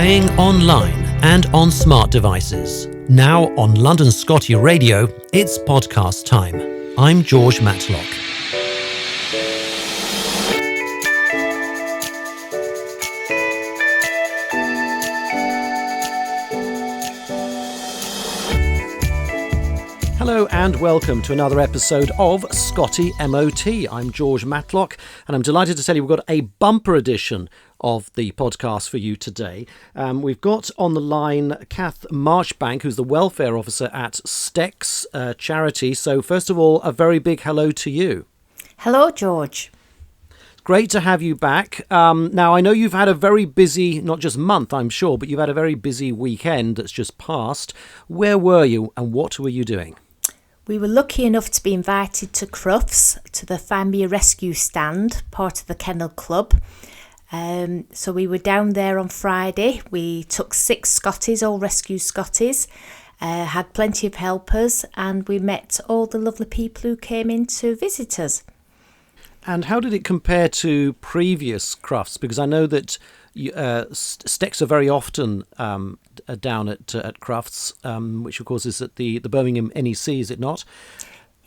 Playing online and on smart devices. Now on London Scottie Radio, it's podcast time. I'm George Matlock. Hello and welcome to another episode of Scottie MOT. I'm George Matlock and I'm delighted to tell you we've got a bumper edition of the podcast for you today. We've got on the line Cath Marchbank, who's the welfare officer at Stex charity. So first of all, a very big hello to you. Hello, George. Great to have you back. Now, I know you've had a very busy, not just month, I'm sure, but you've had a very busy weekend that's just passed. Where were you and what were you doing? We were lucky enough to be invited to Crufts, to the Find Me a Rescue stand, part of the Kennel Club. So we were down there on Friday. We took 6 Scotties, all rescue Scotties, had plenty of helpers, and we met all the lovely people who came in to visit us. And how did it compare to previous Crufts? Because I know that Stex are very often down at Crufts, which of course is at the Birmingham NEC, is it not?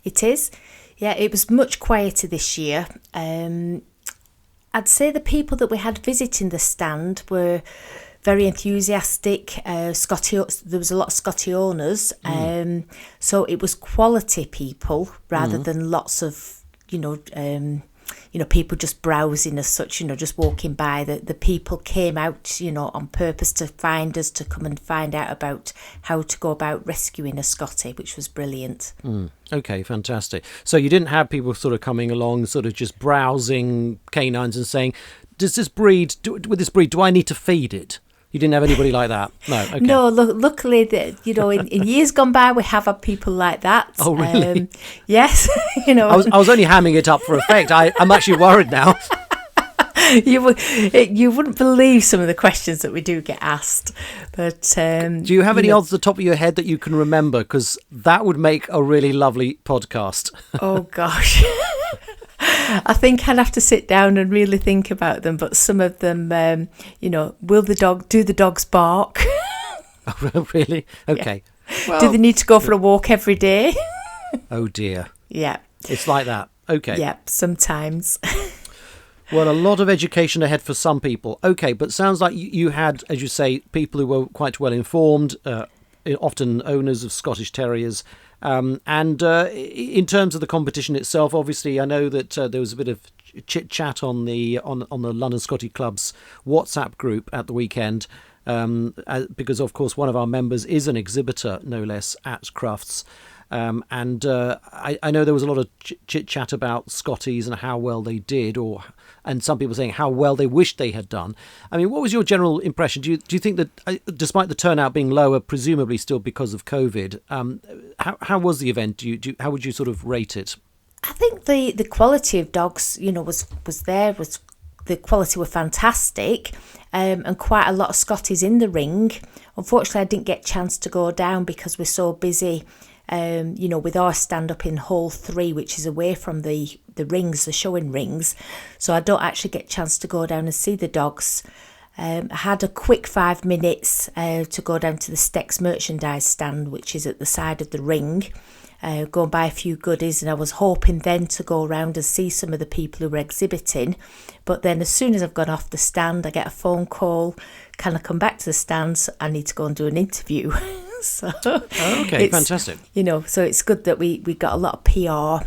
It is. Yeah, it was much quieter this year. I'd say the people that we had visiting the stand were very enthusiastic. Scottie, there was a lot of Scottie owners, so it was quality people rather than lots of people just browsing as such, just walking by. The people came out, on purpose to find us, to come and find out about how to go about rescuing a Scottie, which was brilliant. Okay, fantastic. So you didn't have people sort of coming along, sort of just browsing canines and saying, with this breed, do I need to feed it? You didn't have anybody like that? No, okay. No, luckily, in years gone by, we have had people like that. Oh, really? Yes. I was only hamming it up for effect. I'm actually worried now. You wouldn't believe some of the questions that we do get asked. But do you have any odds at the top of your head that you can remember? Because that would make a really lovely podcast. Oh, gosh. I think I'd have to sit down and really think about them, but some of them, do the dogs bark? Oh, really? Okay. Yeah. Well, do they need to go for a walk every day? Oh, dear. Yeah. It's like that. Okay. Yeah, sometimes. Well, a lot of education ahead for some people. Okay, but sounds like you had, as you say, people who were quite well informed, often owners of Scottish Terriers. And in terms of the competition itself, obviously, I know that there was a bit of chit chat on the London Scottie Club's WhatsApp group at the weekend, because of course one of our members is an exhibitor, no less, at Crufts. I know there was a lot of chit chat about Scotties and how well they did, and some people saying how well they wished they had done. I mean, what was your general impression? Do you think that, despite the turnout being lower, presumably still because of COVID, how was the event? How would you sort of rate it? I think the quality of dogs, was there. The quality were fantastic, and quite a lot of Scotties in the ring. Unfortunately, I didn't get a chance to go down because we're so busy. With our stand up in Hall 3, which is away from the rings, the showing rings. So I don't actually get a chance to go down and see the dogs. I had a quick 5 minutes to go down to the Stex merchandise stand, which is at the side of the ring, go and buy a few goodies. And I was hoping then to go around and see some of the people who were exhibiting. But then as soon as I've gone off the stand, I get a phone call. Can I come back to the stands? I need to go and do an interview. So okay, fantastic. So it's good that we got a lot of PR.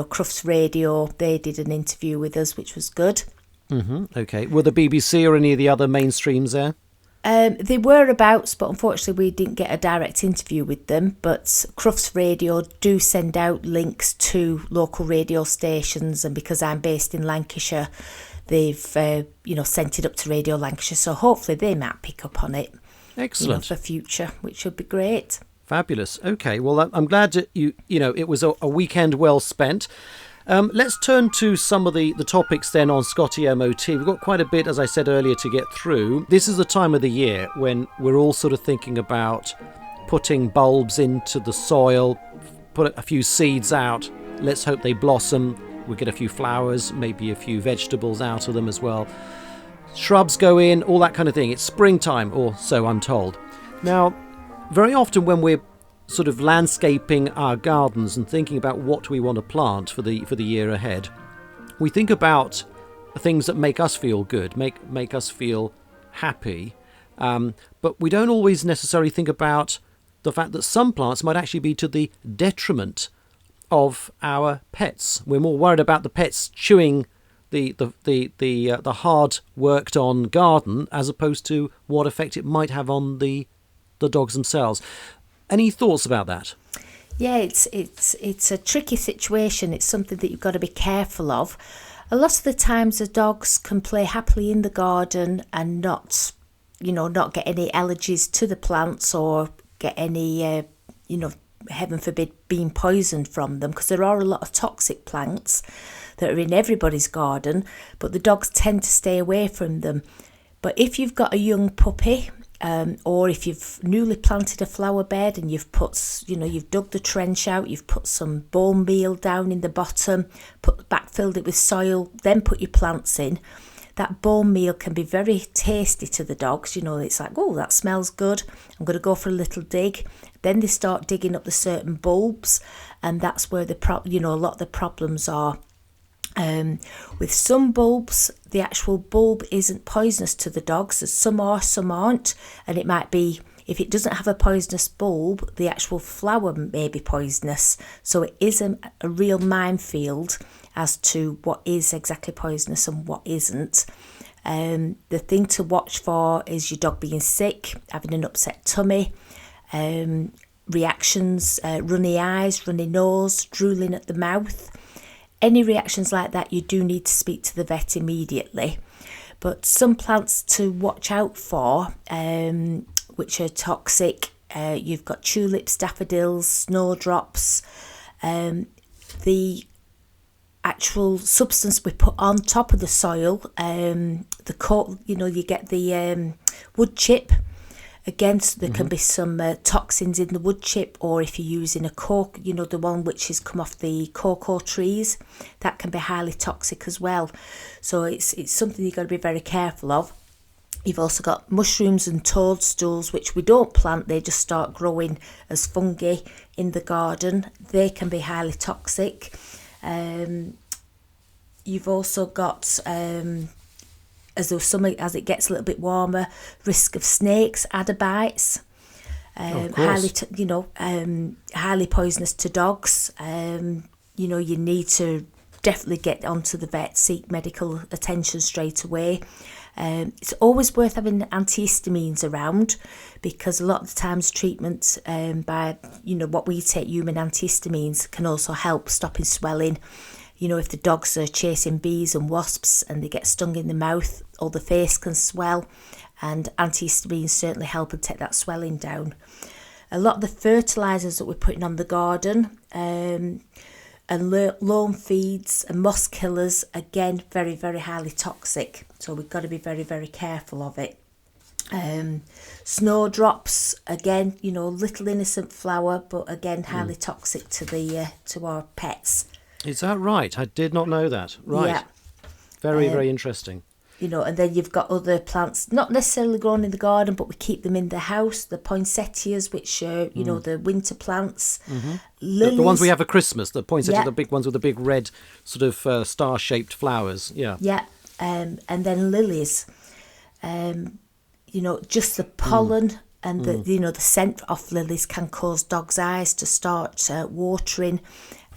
Crufts Radio, they did an interview with us, which was good. Okay. Were the BBC or any of the other mainstreams there? They were abouts, but unfortunately we didn't get a direct interview with them. But Crufts Radio do send out links to local radio stations, and because I'm based in Lancashire, they've sent it up to Radio Lancashire. So hopefully they might pick up on it. Excellent. For future, which would be great. Fabulous. Okay, well, I'm glad that it was a weekend well spent. Let's turn to some of the topics then on Scottie MOT. We've got quite a bit, as I said earlier, to get through. This is the time of the year when we're all sort of thinking about putting bulbs into the soil, put a few seeds out. Let's hope they blossom. We'll get a few flowers, maybe a few vegetables out of them as well. shrubs go in, all that kind of thing. It's springtime, or so I'm told. Now, very often when we're sort of landscaping our gardens and thinking about what we want to plant for the year ahead, we think about things that make us feel good, make us feel happy, but we don't always necessarily think about the fact that some plants might actually be to the detriment of our pets. We're more worried about the pets chewing the hard worked on garden as opposed to what effect it might have on the dogs themselves. Any thoughts about that? Yeah, it's a tricky situation. It's something that you've got to be careful of. A lot of the times the dogs can play happily in the garden and not get any allergies to the plants or get any, heaven forbid, being poisoned from them, because there are a lot of toxic plants that are in everybody's garden, but the dogs tend to stay away from them. But if you've got a young puppy, or if you've newly planted a flower bed and you've dug the trench out, you've put some bone meal down in the bottom, backfilled it with soil, then put your plants in, that bone meal can be very tasty to the dogs. It's like, oh, that smells good, I'm going to go for a little dig. Then they start digging up the certain bulbs, and that's where a lot of the problems are. With some bulbs, the actual bulb isn't poisonous to the dogs. Some are, some aren't, and it might be, if it doesn't have a poisonous bulb, the actual flower may be poisonous. So it is a real minefield as to what is exactly poisonous and what isn't. The thing to watch for is your dog being sick, having an upset tummy, reactions, runny eyes, runny nose, drooling at the mouth. Any reactions like that, you do need to speak to the vet immediately. But some plants to watch out for, which are toxic, you've got tulips, daffodils, snowdrops. The actual substance we put on top of the soil, you get the wood chip. Again, so there can be some toxins in the wood chip, or if you're using a cork, the one which has come off the cocoa trees, that can be highly toxic as well. So it's something you've got to be very careful of. You've also got mushrooms and toadstools, which we don't plant, they just start growing as fungi in the garden. They can be highly toxic. You've also got... as it gets a little bit warmer, risk of snakes, adder bites, highly poisonous to dogs. You need to definitely get onto the vet, seek medical attention straight away. It's always worth having antihistamines around, because a lot of the times treatment by what we take, human antihistamines, can also help stopping swelling. If the dogs are chasing bees and wasps and they get stung in the mouth, or the face can swell, and antihistamines certainly help and take that swelling down. A lot of the fertilisers that we're putting on the garden and lawn feeds and moss killers, again, very, very highly toxic. So we've got to be very, very careful of it. Snowdrops, again, little innocent flower, but again, highly toxic to our pets. Is that right? I did not know that. Right. Yeah. Very, very interesting. And then you've got other plants, not necessarily grown in the garden, but we keep them in the house. The poinsettias, which are, the winter plants. Lilies. The ones we have for Christmas, the poinsettia, the big ones with the big red sort of star-shaped flowers. Yeah. Yeah. And then lilies. Just the pollen and the scent off lilies can cause dogs' eyes to start watering.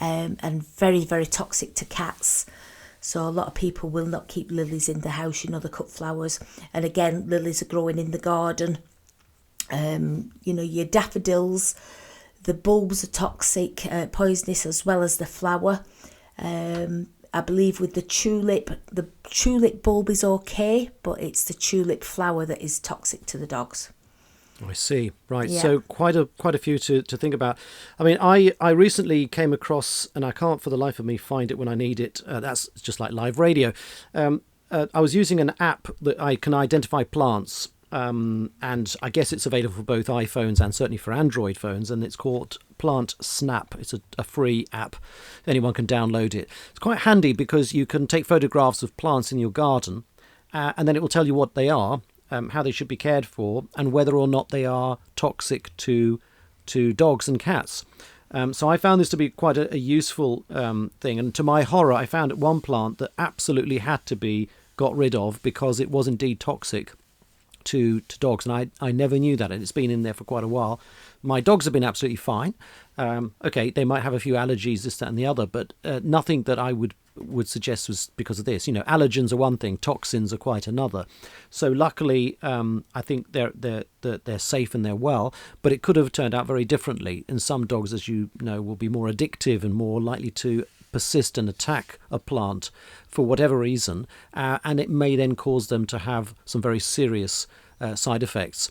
And very, very toxic to cats. So a lot of people will not keep lilies in the house, the cut flowers. And again, lilies are growing in the garden. Your daffodils, the bulbs are toxic, poisonous, as well as the flower. I believe with the tulip bulb is okay, but it's the tulip flower that is toxic to the dogs. I see. Right. Yeah. So quite a few to think about. I mean, I recently came across, and I can't for the life of me find it when I need it. That's just like live radio. I was using an app that I can identify plants, and I guess it's available for both iPhones and certainly for Android phones, and it's called Plant Snap. It's a free app. Anyone can download it. It's quite handy because you can take photographs of plants in your garden, and then it will tell you what they are, how they should be cared for, and whether or not they are toxic to dogs and cats. So I found this to be quite a useful thing. And to my horror, I found at one plant that absolutely had to be got rid of because it was indeed toxic to dogs. And I never knew that. And it's been in there for quite a while. My dogs have been absolutely fine. Okay, they might have a few allergies, this, that and the other, but nothing that I would suggest was because of this. Allergens are one thing, toxins are quite another. So luckily, I think they're safe and they're well, but it could have turned out very differently. And some dogs, as you know, will be more addictive and more likely to persist and attack a plant for whatever reason, and it may then cause them to have some very serious side effects.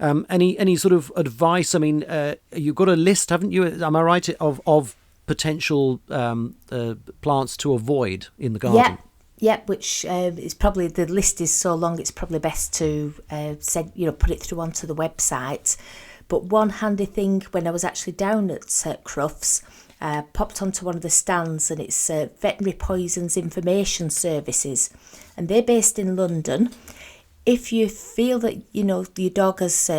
Any sort of advice? I mean, you've got a list, haven't you? Am I right, of potential plants to avoid in the garden? Yeah, which is probably, the list is so long, it's probably best to put it through onto the website. But one handy thing, when I was actually down at Crufts, popped onto one of the stands, and it's Veterinary Poisons Information Services, and they're based in London. If you feel that your dog has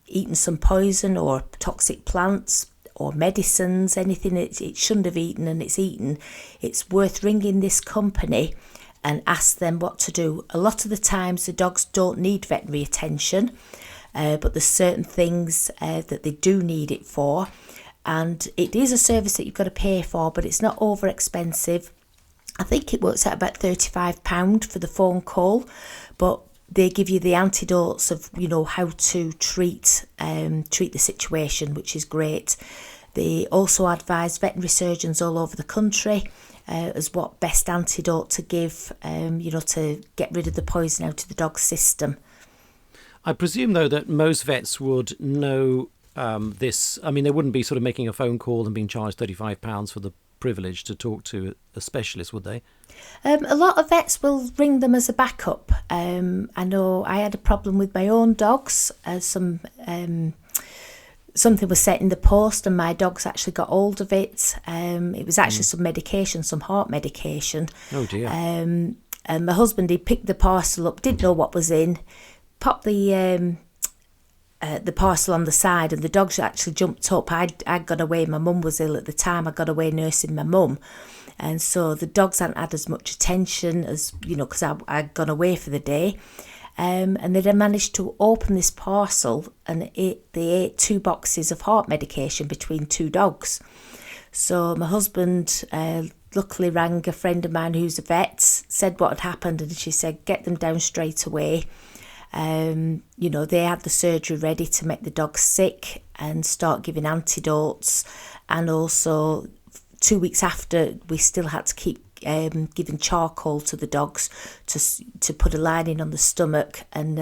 eaten some poison or toxic plants or medicines, anything it shouldn't have eaten and it's eaten, it's worth ringing this company and ask them what to do. A lot of the times the dogs don't need veterinary attention, but there's certain things that they do need it for. And it is a service that you've got to pay for, but it's not over expensive. I think it works out about £35 for the phone call, but they give you the antidotes of how to treat the situation, which is great. They also advise veterinary surgeons all over the country as what best antidote to give, to get rid of the poison out of the dog's system. I presume, though, that most vets would know this. I mean, they wouldn't be sort of making a phone call and being charged £35 for the privilege to talk to a specialist, would they? A lot of vets will ring them as a backup. I know I had a problem with my own dogs. Something was set in the post and my dogs actually got hold of it. It was actually some medication, some heart medication. Oh dear. And my husband, he picked the parcel up, didn't know what was in, popped the parcel on the side, and the dogs actually jumped up. I'd gone away, my mum was ill at the time, I got away nursing my mum, and so the dogs hadn't had as much attention as, because I'd gone away for the day, and they'd managed to open this parcel, and they ate 2 boxes of heart medication between 2 dogs. So my husband luckily rang a friend of mine who's a vet, said what had happened, and she said get them down straight away. They had the surgery ready to make the dog sick and start giving antidotes, and also 2 weeks after we still had to keep giving charcoal to the dogs to put a lining on the stomach and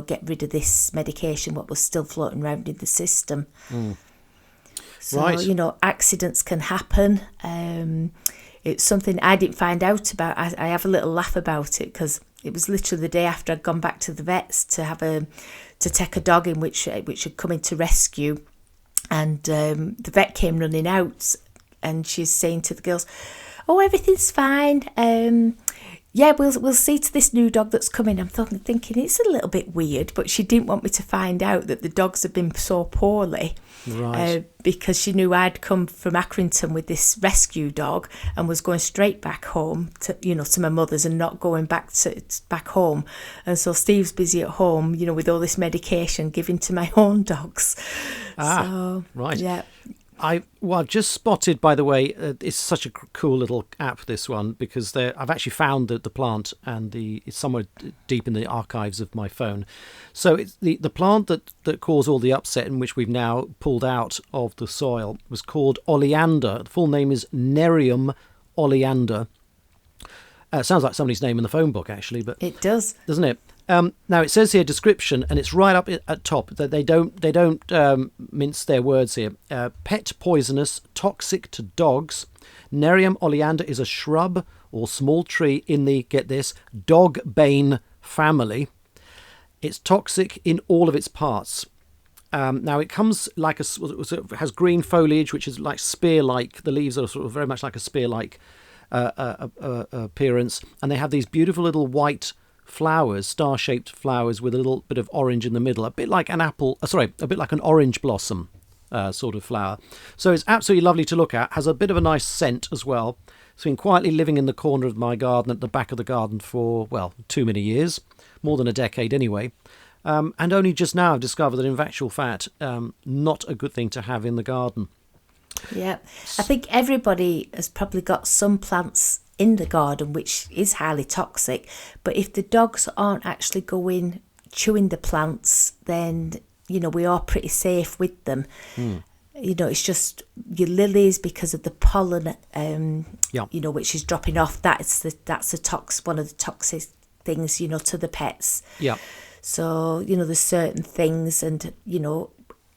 get rid of this medication what was still floating around in the system. So right. Accidents can happen. It's something I didn't find out about. I have a little laugh about it because it was literally the day after I'd gone back to the vets to take a dog in which had come into rescue, and the vet came running out, and she's saying to the girls, "Oh, everything's fine. We'll see to this new dog that's coming." I'm thinking it's a little bit weird, but she didn't want me to find out that the dogs had been so poorly. Right. Because she knew I'd come from Accrington with this rescue dog and was going straight back home to my mother's and not going back home. And so Steve's busy at home, with all this medication given to my own dogs. Right. Yeah. I've just spotted, by the way, it's such a cool little app, this one, because I've actually found the plant, and it's somewhere deep in the archives of my phone. So it's the plant that caused all the upset, and which we've now pulled out of the soil, was called oleander. The full name is Nerium oleander. Sounds like somebody's name in the phone book, actually, but it does, doesn't it? Now it says here description, and it's right up at top that they don't mince their words here. Pet poisonous, toxic to dogs. Nerium oleander is a shrub or small tree in the, get this, dog bane family. It's toxic in all of its parts. Now it comes like it has green foliage, which is like spear-like. The leaves are sort of very much like a spear-like appearance, and they have these beautiful little white flowers, star-shaped flowers with a little bit of orange in the middle, a bit like an apple, a bit like an orange blossom sort of flower. So it's absolutely lovely to look at, has a bit of a nice scent as well. It's been quietly living in the corner of my garden at the back of the garden for, well, too many years, more than a decade anyway. And only just now I've discovered that in actual fact, not a good thing to have in the garden. Yeah, I think everybody has probably got some plants in the garden which is highly toxic, but if the dogs aren't actually going chewing the plants, then we are pretty safe with them. It's just your lilies, because of the pollen which is dropping off. That's one of the toxic things to the pets. Yeah. So there's certain things, and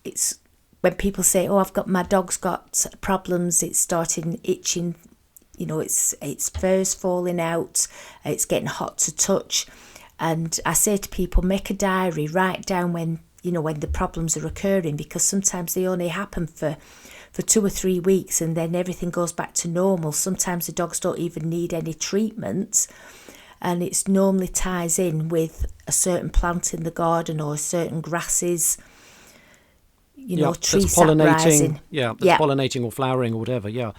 it's when people say, oh, my dog's got problems, it's starting itching, its fur's falling out, it's getting hot to touch. And I say to people, make a diary, write down when the problems are occurring, because sometimes they only happen for 2 or 3 weeks and then everything goes back to normal. Sometimes the dogs don't even need any treatment, and it's normally ties in with a certain plant in the garden or certain grasses. Tree sap rising. Pollinating or flowering or whatever. Yeah,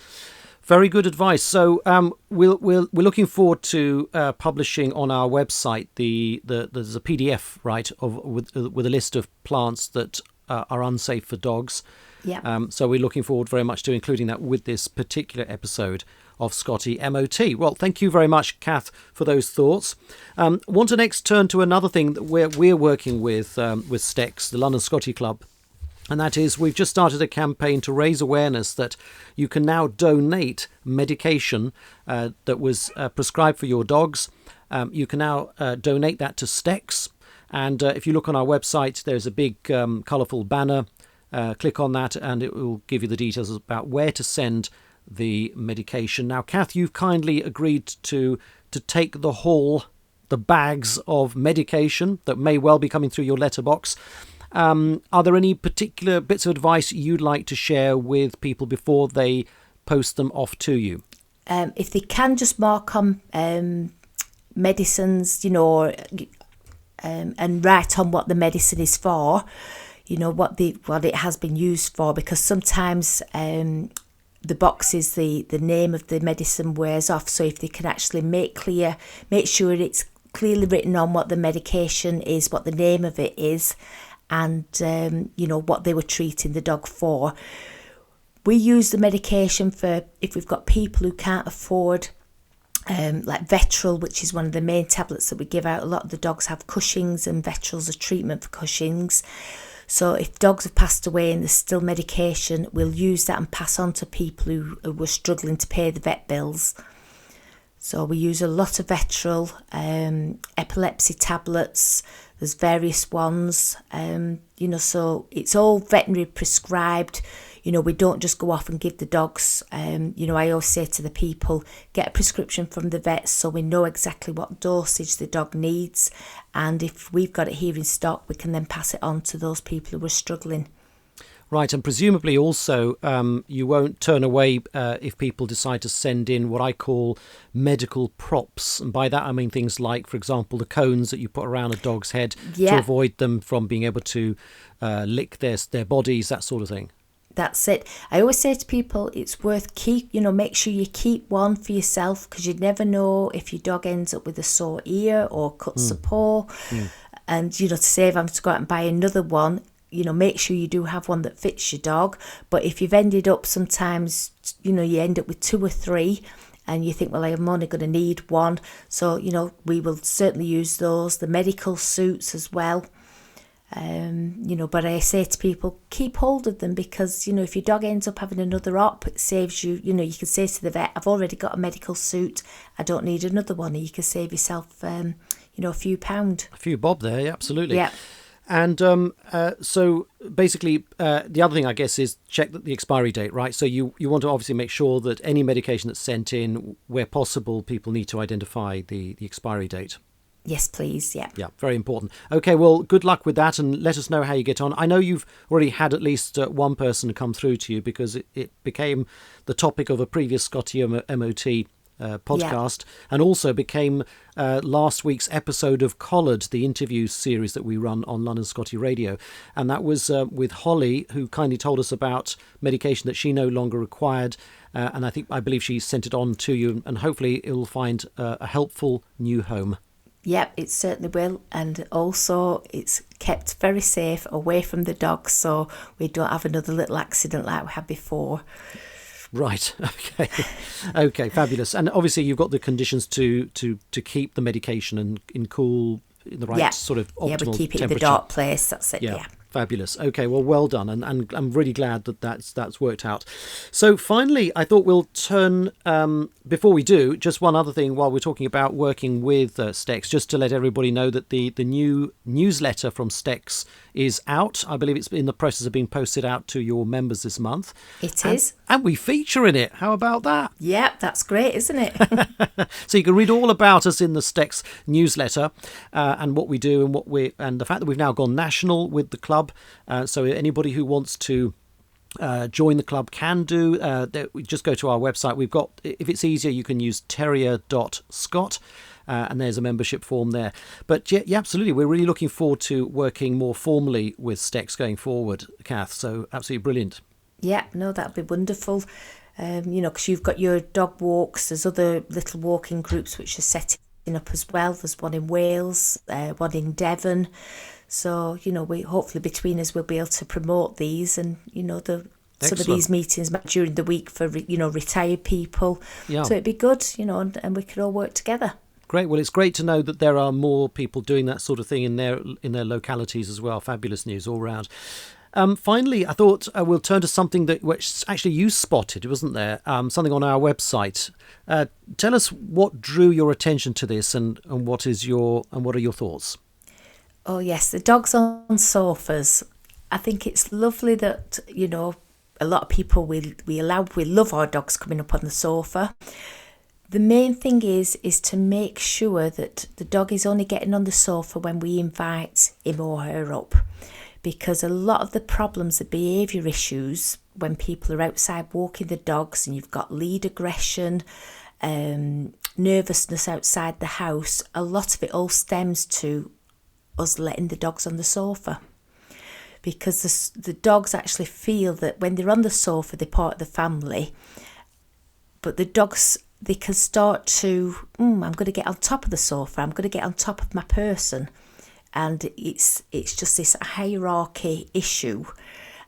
very good advice. So we're looking forward to publishing on our website there's a PDF, right, with a list of plants that are unsafe for dogs. Yeah. So we're looking forward very much to including that with this particular episode of Scottie MOT. Well, thank you very much, Cath, for those thoughts. Want to next turn to another thing that we're working with STECS, the London Scottie Club. And that is, we've just started a campaign to raise awareness that you can now donate medication that was prescribed for your dogs. You can now donate that to STECS. And if you look on our website, there's a big colourful banner. Click on that and it will give you the details about where to send the medication. Now, Cath, you've kindly agreed to take the bags of medication that may well be coming through your letterbox. Are there any particular bits of advice you'd like to share with people before they post them off to you? If they can just mark on medicines, and write on what the medicine is for, what it has been used for, because sometimes the boxes, the name of the medicine wears off. So if they can actually make sure it's clearly written on what the medication is, what the name of it is, and what they were treating the dog for. We use the medication for if we've got people who can't afford like Vetril, which is one of the main tablets that we give out. A lot of the dogs have Cushing's, and Vetril's a treatment for Cushing's. So if dogs have passed away and there's still medication, we'll use that and pass on to people who were struggling to pay the vet bills. So we use a lot of Vetril, epilepsy tablets. There's various ones, so it's all veterinary prescribed. We don't just go off and give the dogs. I always say to the people, get a prescription from the vets so we know exactly what dosage the dog needs. And if we've got it here in stock, we can then pass it on to those people who are struggling. Right, and presumably also you won't turn away if people decide to send in what I call medical props. And by that I mean things like, for example, the cones that you put around a dog's head to avoid them from being able to lick their bodies, that sort of thing. That's it. I always say to people, it's worth make sure you keep one for yourself, because you never know if your dog ends up with a sore ear or cuts a paw. And, to save having to go out and buy another one, make sure you do have one that fits your dog. But if you've ended up sometimes, you end up with 2 or 3 and you think, well, I'm only going to need one. So, we will certainly use those. The medical suits as well. But I say to people, keep hold of them, because, if your dog ends up having another op, it saves you, you can say to the vet, I've already got a medical suit, I don't need another one. And you can save yourself, a few pound. A few bob there, yeah, absolutely. Yeah. And so basically, the other thing, I guess, is check the expiry date, right? So you want to obviously make sure that any medication that's sent in, where possible, people need to identify the expiry date. Yes, please, yeah. Yeah, very important. Okay, well, good luck with that, and let us know how you get on. I know you've already had at least one person come through to you, because it became the topic of a previous Scottie MOT podcast, and also became last week's episode of Collared, the interview series that we run on London Scottie Radio. And that was with Holly, who kindly told us about medication that she no longer required. And I believe she sent it on to you, and hopefully it will find a helpful new home. Yep, it certainly will. And also it's kept very safe away from the dogs, so we don't have another little accident like we had before. Right. Okay, fabulous. And obviously you've got the conditions to keep the medication in the right sort of optimal temperature. Yeah, we keep it in the dark place. That's it. Yeah. Fabulous. Okay, well done, and I'm really glad that's worked out. So finally, I thought we'll turn, before we do, just one other thing while we're talking about working with Stex, just to let everybody know that the new newsletter from Stex is out. I believe it's in the process of being posted out to your members this month. It is. And we feature in it. How about that? Yep, that's great, isn't it? So you can read all about us in the Stex newsletter, and what we do and the fact that we've now gone national with the club. So anybody who wants to join the club can do. Just go to our website. We've got, if it's easier, you can use terrier.scot. And there's a membership form there. But yeah, absolutely. We're really looking forward to working more formally with Stex going forward, Cath. So absolutely brilliant. Yeah, no, that'd be wonderful. Because you've got your dog walks. There's other little walking groups which are setting up as well. There's one in Wales, one in Devon. So, we hopefully between us we'll be able to promote these, and, some of these meetings during the week for, retired people. Yeah. So it'd be good, and we could all work together. Great. Well, it's great to know that there are more people doing that sort of thing in their localities as well. Fabulous news all round. Finally, I thought we'll turn to something which actually you spotted, wasn't there? Something on our website. Tell us what drew your attention to this, and what are your thoughts? Oh yes, the dogs on sofas. I think it's lovely that a lot of people we love our dogs coming up on the sofa. The main thing is to make sure that the dog is only getting on the sofa when we invite him or her up. Because a lot of the problems, the behaviour issues, when people are outside walking the dogs and you've got lead aggression, nervousness outside the house, a lot of it all stems to us letting the dogs on the sofa. Because the dogs actually feel that when they're on the sofa, they're part of the family. But the dogs, they can start to, I'm going to get on top of the sofa, I'm going to get on top of my person. And it's just this hierarchy issue.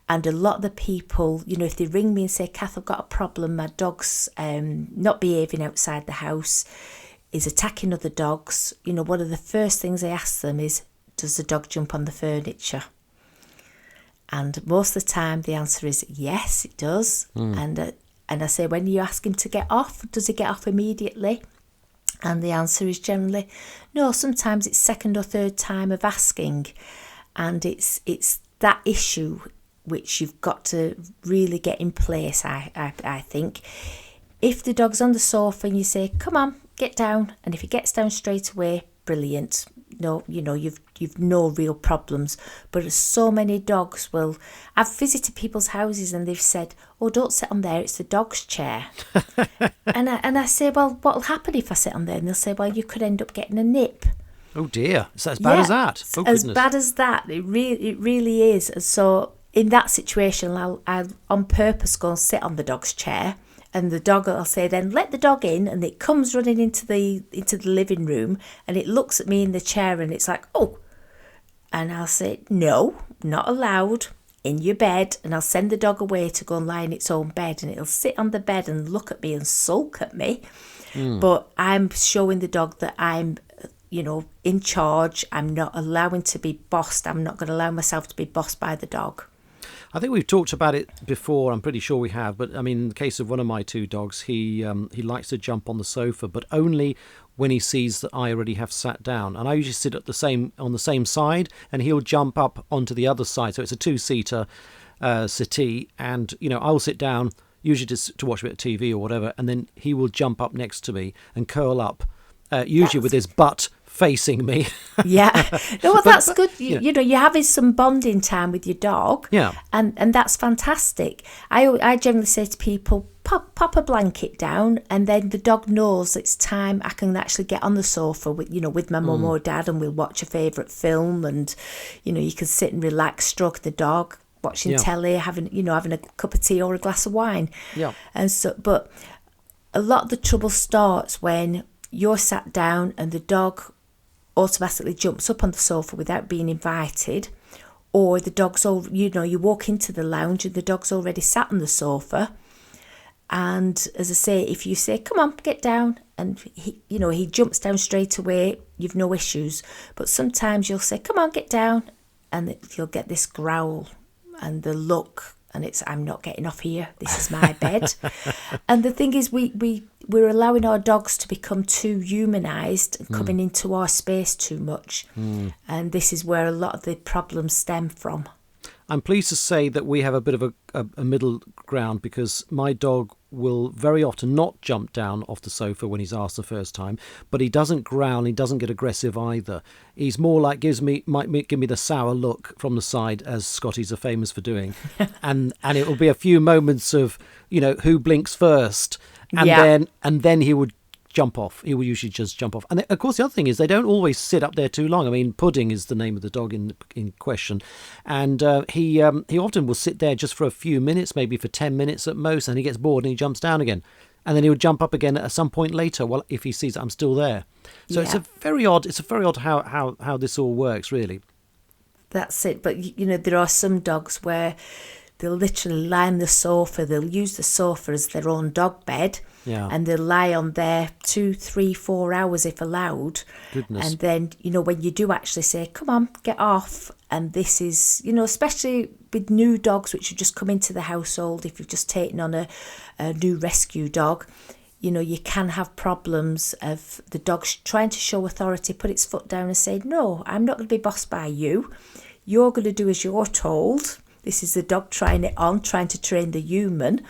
And a lot of the people, if they ring me and say, Cath, I've got a problem, my dog's not behaving outside the house, is attacking other dogs, one of the first things I ask them is, does the dog jump on the furniture? And most of the time the answer is yes, it does. And I say, when you ask him to get off, does he get off immediately? And the answer is generally no. Sometimes it's second or third time of asking, and it's that issue which you've got to really get in place. I think if the dog's on the sofa and you say, come on, get down, and if he gets down straight away, brilliant. No, you've no real problems. But so many dogs will. I've visited people's houses and they've said, "Oh, don't sit on there. It's the dog's chair." and I say, "Well, what'll happen if I sit on there?" And they'll say, "Well, you could end up getting a nip." Oh dear, is that as bad as that? Oh, as bad as that. It really is. And so in that situation, I'll on purpose go and sit on the dog's chair. And the dog, I'll say, then let the dog in, and it comes running into the living room, and it looks at me in the chair, and it's like, oh, and I'll say, no, not allowed, in your bed, and I'll send the dog away to go and lie in its own bed, and it'll sit on the bed and look at me and sulk at me, but I'm showing the dog that I'm, in charge. I'm not allowing to be bossed. I'm not going to allow myself to be bossed by the dog. I think we've talked about it before. I'm pretty sure we have. But I mean, in the case of one of my two dogs, he likes to jump on the sofa, but only when he sees that I already have sat down. And I usually sit on the same side, and he'll jump up onto the other side. So it's a two-seater settee, and I'll sit down usually just to watch a bit of TV or whatever, and then he will jump up next to me and curl up, usually with his butt facing me. Yeah. No, well, that's good. You know, you're having some bonding time with your dog. Yeah. And that's fantastic. I generally say to people, pop a blanket down, and then the dog knows it's time I can actually get on the sofa with my mum or dad, and we'll watch a favourite film, and, you know, you can sit and relax, stroke the dog, watching telly, having a cup of tea or a glass of wine. Yeah. And so, but a lot of the trouble starts when you're sat down and the dog automatically jumps up on the sofa without being invited, or the dog's you walk into the lounge and the dog's already sat on the sofa. And as I say, if you say, come on, get down, and he jumps down straight away, you've no issues. But sometimes you'll say, come on, get down, and you'll get this growl and the look, and it's, I'm not getting off here, this is my bed. And the thing is, we're allowing our dogs to become too humanised and coming into our space too much. And this is where a lot of the problems stem from. I'm pleased to say that we have a bit of a middle ground, because my dog will very often not jump down off the sofa when he's asked the first time, but he doesn't growl, he doesn't get aggressive either. He's more like might give me the sour look from the side, as Scotties are famous for doing. and it will be a few moments of, who blinks first, and then he would jump off. He will usually just jump off. And of course, the other thing is they don't always sit up there too long. I mean, Pudding is the name of the dog in question, and he often will sit there just for a few minutes, maybe for 10 minutes at most, and he gets bored and he jumps down again, and then he would jump up again at some point later. Well, if he sees I'm still there, so it's a very odd how this all works, really. That's it. But there are some dogs where they'll literally lie on the sofa. They'll use the sofa as their own dog bed. Yeah. And they'll lie on there 2, 3, 4 hours if allowed. Goodness. And then, when you do actually say, come on, get off. And this is, especially with new dogs which have just come into the household, if you've just taken on a new rescue dog, you can have problems of the dog trying to show authority, put its foot down and say, no, I'm not going to be bossed by you. You're going to do as you're told. This is the dog trying it on, trying to train the human.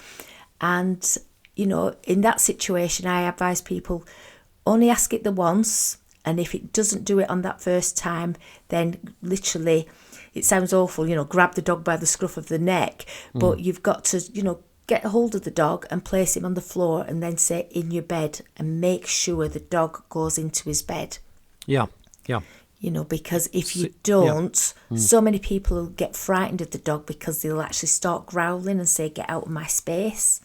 And, in that situation, I advise people only ask it the once. And if it doesn't do it on that first time, then literally, it sounds awful, grab the dog by the scruff of the neck. But you've got to, get hold of the dog and place him on the floor and then say, in your bed, and make sure the dog goes into his bed. Yeah. Because if you don't, so many people will get frightened of the dog because they'll actually start growling and say, get out of my space.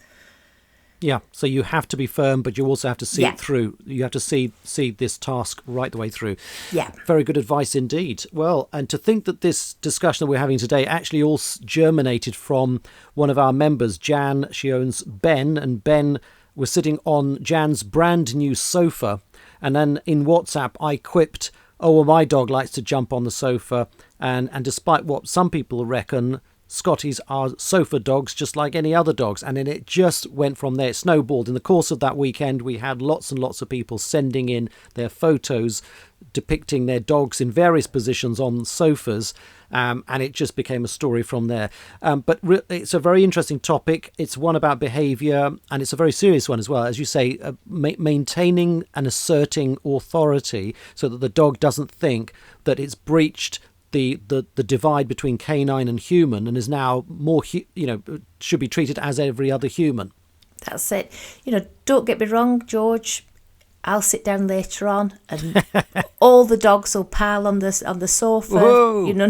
Yeah, so you have to be firm, but you also have to see it through. You have to see this task right the way through. Yeah. Very good advice indeed. Well, and to think that this discussion that we're having today actually all germinated from one of our members, Jan. She owns Ben, and Ben was sitting on Jan's brand new sofa. And then in WhatsApp, I quipped, oh, well, my dog likes to jump on the sofa. And despite what some people reckon, Scotties are sofa dogs just like any other dogs. And then it just went from there. It snowballed. In the course of that weekend, we had lots and lots of people sending in their photos depicting their dogs in various positions on sofas. And it just became a story from there. But it's a very interesting topic. It's one about behaviour, and it's a very serious one as well. As you say, maintaining and asserting authority so that the dog doesn't think that it's breached the divide between canine and human, and is now more, should be treated as every other human. That's it. Don't get me wrong, George. I'll sit down later on, and all the dogs will pile on the sofa. Whoa.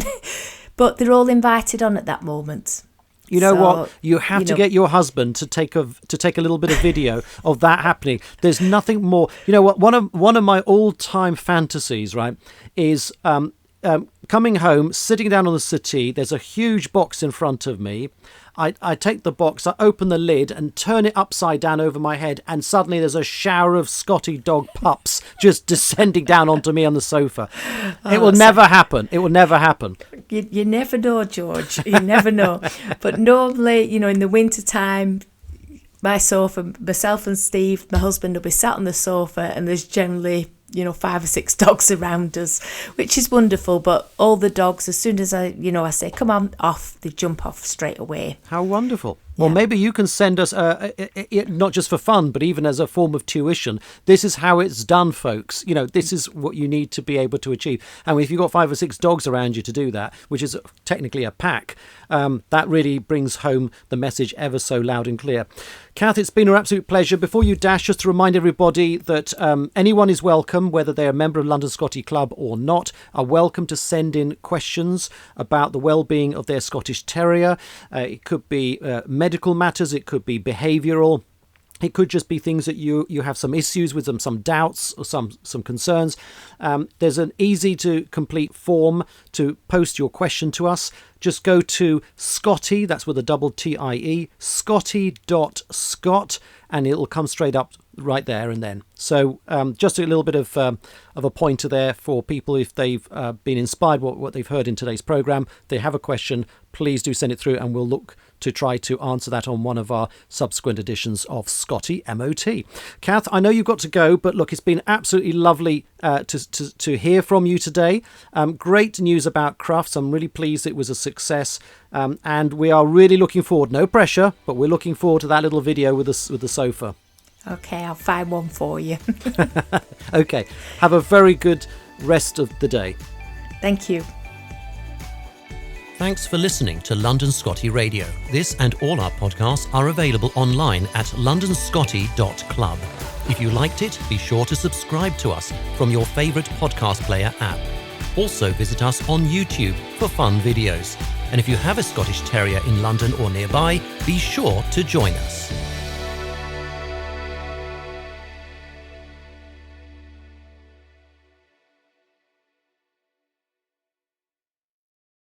But they're all invited on at that moment. You know what? You have to get your husband to take a little bit of video of that happening. There's nothing more. You know what? One of my all-time fantasies, right, is coming home, sitting down on the settee. There's a huge box in front of me. I take the box, I open the lid and turn it upside down over my head, and suddenly there's a shower of Scottie dog pups just descending down onto me on the sofa. It will never happen. It will never happen. You never know, George. You never know. But normally, in the winter time, my sofa, myself and Steve, my husband, will be sat on the sofa, and there's generally 5 or 6 dogs around us, which is wonderful. But all the dogs, as soon as I say, come on, off, they jump off straight away. How wonderful. Or maybe you can send us, not just for fun, but even as a form of tuition. This is how it's done, folks. This is what you need to be able to achieve. And if you've got 5 or 6 dogs around you to do that, which is technically a pack, that really brings home the message ever so loud and clear. Cath, it's been an absolute pleasure. Before you dash, just to remind everybody that anyone is welcome, whether they're a member of London Scottie Club or not, are welcome to send in questions about the well-being of their Scottish Terrier. It could be medical matters, it could be behavioural. It could just be things that you have some issues with them, some doubts or some concerns. There's an easy to complete form to post your question to us. Just go to Scottie, that's with a double TIE, scottie.scot, and it'll come straight up right there and then. So just a little bit of a pointer there for people if they've been inspired what they've heard in today's programme. They have a question, please do send it through and we'll look to try to answer that on one of our subsequent editions of Scottie MOT. Cath, I know you've got to go, but look, it's been absolutely lovely to hear from you today. Great news about Crufts. I'm really pleased it was a success, and we are really looking forward, no pressure, but we're looking forward to that little video with the sofa. Okay, I'll find one for you. Okay, have a very good rest of the day. Thank you. Thanks for listening to London Scottie Radio. This and all our podcasts are available online at londonscottie.club. If you liked it, be sure to subscribe to us from your favourite podcast player app. Also visit us on YouTube for fun videos. And if you have a Scottish Terrier in London or nearby, be sure to join us.